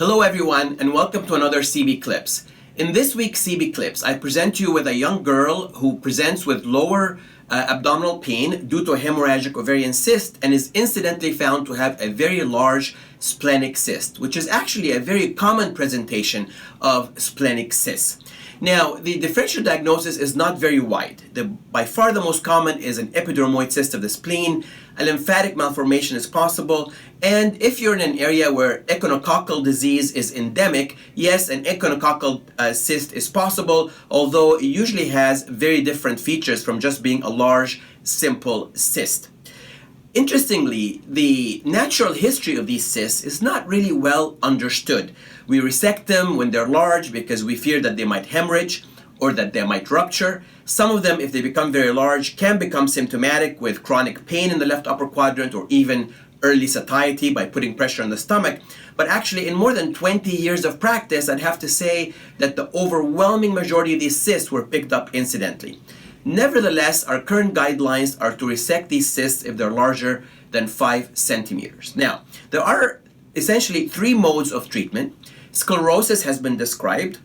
Hello everyone and welcome to another CBCLIPS. In this week's CBCLIPS, I present you with a young girl who presents with lower abdominal pain due to a hemorrhagic ovarian cyst and is incidentally found to have a very large splenic cyst, which is actually a very common presentation of splenic cysts. Now, the differential diagnosis is not very wide. By far the most common is an epidermoid cyst of the spleen. A lymphatic malformation is possible, and if you're in an area where echinococcal disease is endemic, yes, an echinococcal cyst is possible, although it usually has very different features from just being a large, simple cyst. Interestingly, the natural history of these cysts is not really well understood. We resect them when they're large because we fear that they might hemorrhage or that they might rupture. Some of them, if they become very large, can become symptomatic with chronic pain in the left upper quadrant or even early satiety by putting pressure on the stomach. But actually, in more than 20 years of practice, I'd have to say that the overwhelming majority of these cysts were picked up incidentally. Nevertheless, our current guidelines are to resect these cysts if they're larger than 5 centimeters. Now, there are essentially 3 modes of treatment. Sclerosis has been described,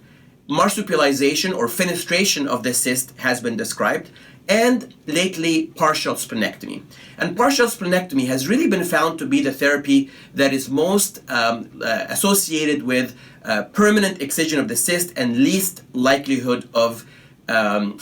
marsupialization or fenestration of the cyst has been described, and lately partial splenectomy. And partial splenectomy has really been found to be the therapy that is most associated with permanent excision of the cyst and least likelihood of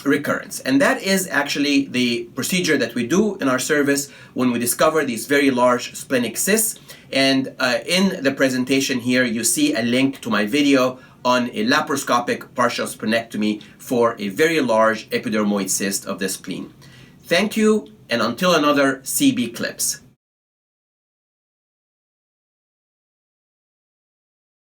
recurrence. And that is actually the procedure that we do in our service when we discover these very large splenic cysts. And in the presentation here, you see a link to my video on a laparoscopic partial splenectomy for a very large epidermoid cyst of the spleen. Thank you, and until another CBCLIPS.